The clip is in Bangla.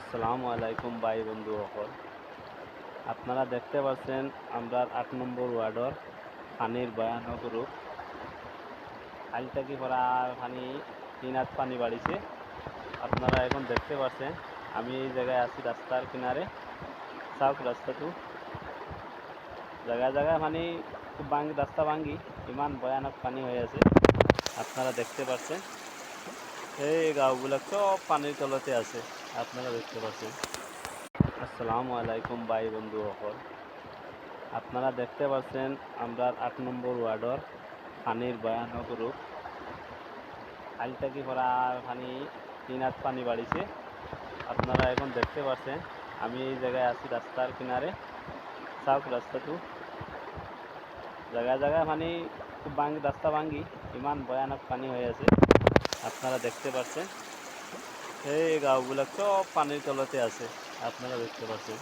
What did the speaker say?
আসসালামু আলাইকুম ভাই বন্ধু সকল। আপনারা দেখতে পাচ্ছেন আমরা 8 নম্বর ওয়ার্ডর পানির ভয়ানক রূপ। কাল থেকে পরা পানি 3 হাত পানি বাড়িছে। আপনারা এখন দেখতে পাচ্ছেন আমি এই জায়গায় আছি রাস্তার কিনারে। চাওক রাস্তাটো জায়গায় জায়গায় পানি খুব রাস্তা ভাঙ্গি ইমান ভয়ানক পানি হয়ে আছে। আপনারা দেখতে পাচ্ছেন এই গাঁওগুলো সব পানির তলতে আছে। আপনারা দেখতে পাচ্ছেন। আসসালামু আলাইকুম ভাই বন্ধু সকল। আপনারা দেখতে পাচ্ছেন আমরা 8 নম্বর ওয়ার্ডর পানির ভয়ানক রূপ। কাল থেকে পরা পানি 3 হাত পানি বাড়িছে। আপনারা এখন দেখতে পাচ্ছেন আমি এই জায়গায় আছি রাস্তার কিনারে। চাওক রাস্তাটো জায়গায় জায়গায় পানি খুব রাস্তা ভাঙ্গি ইমান ভয়ানক পানি হয়ে আছে। আপনারা দেখতে পাচ্ছেন এই গাঁওগুলো সব পানির তলতে আছে। আপনারা দেখতে পাচ্ছেন।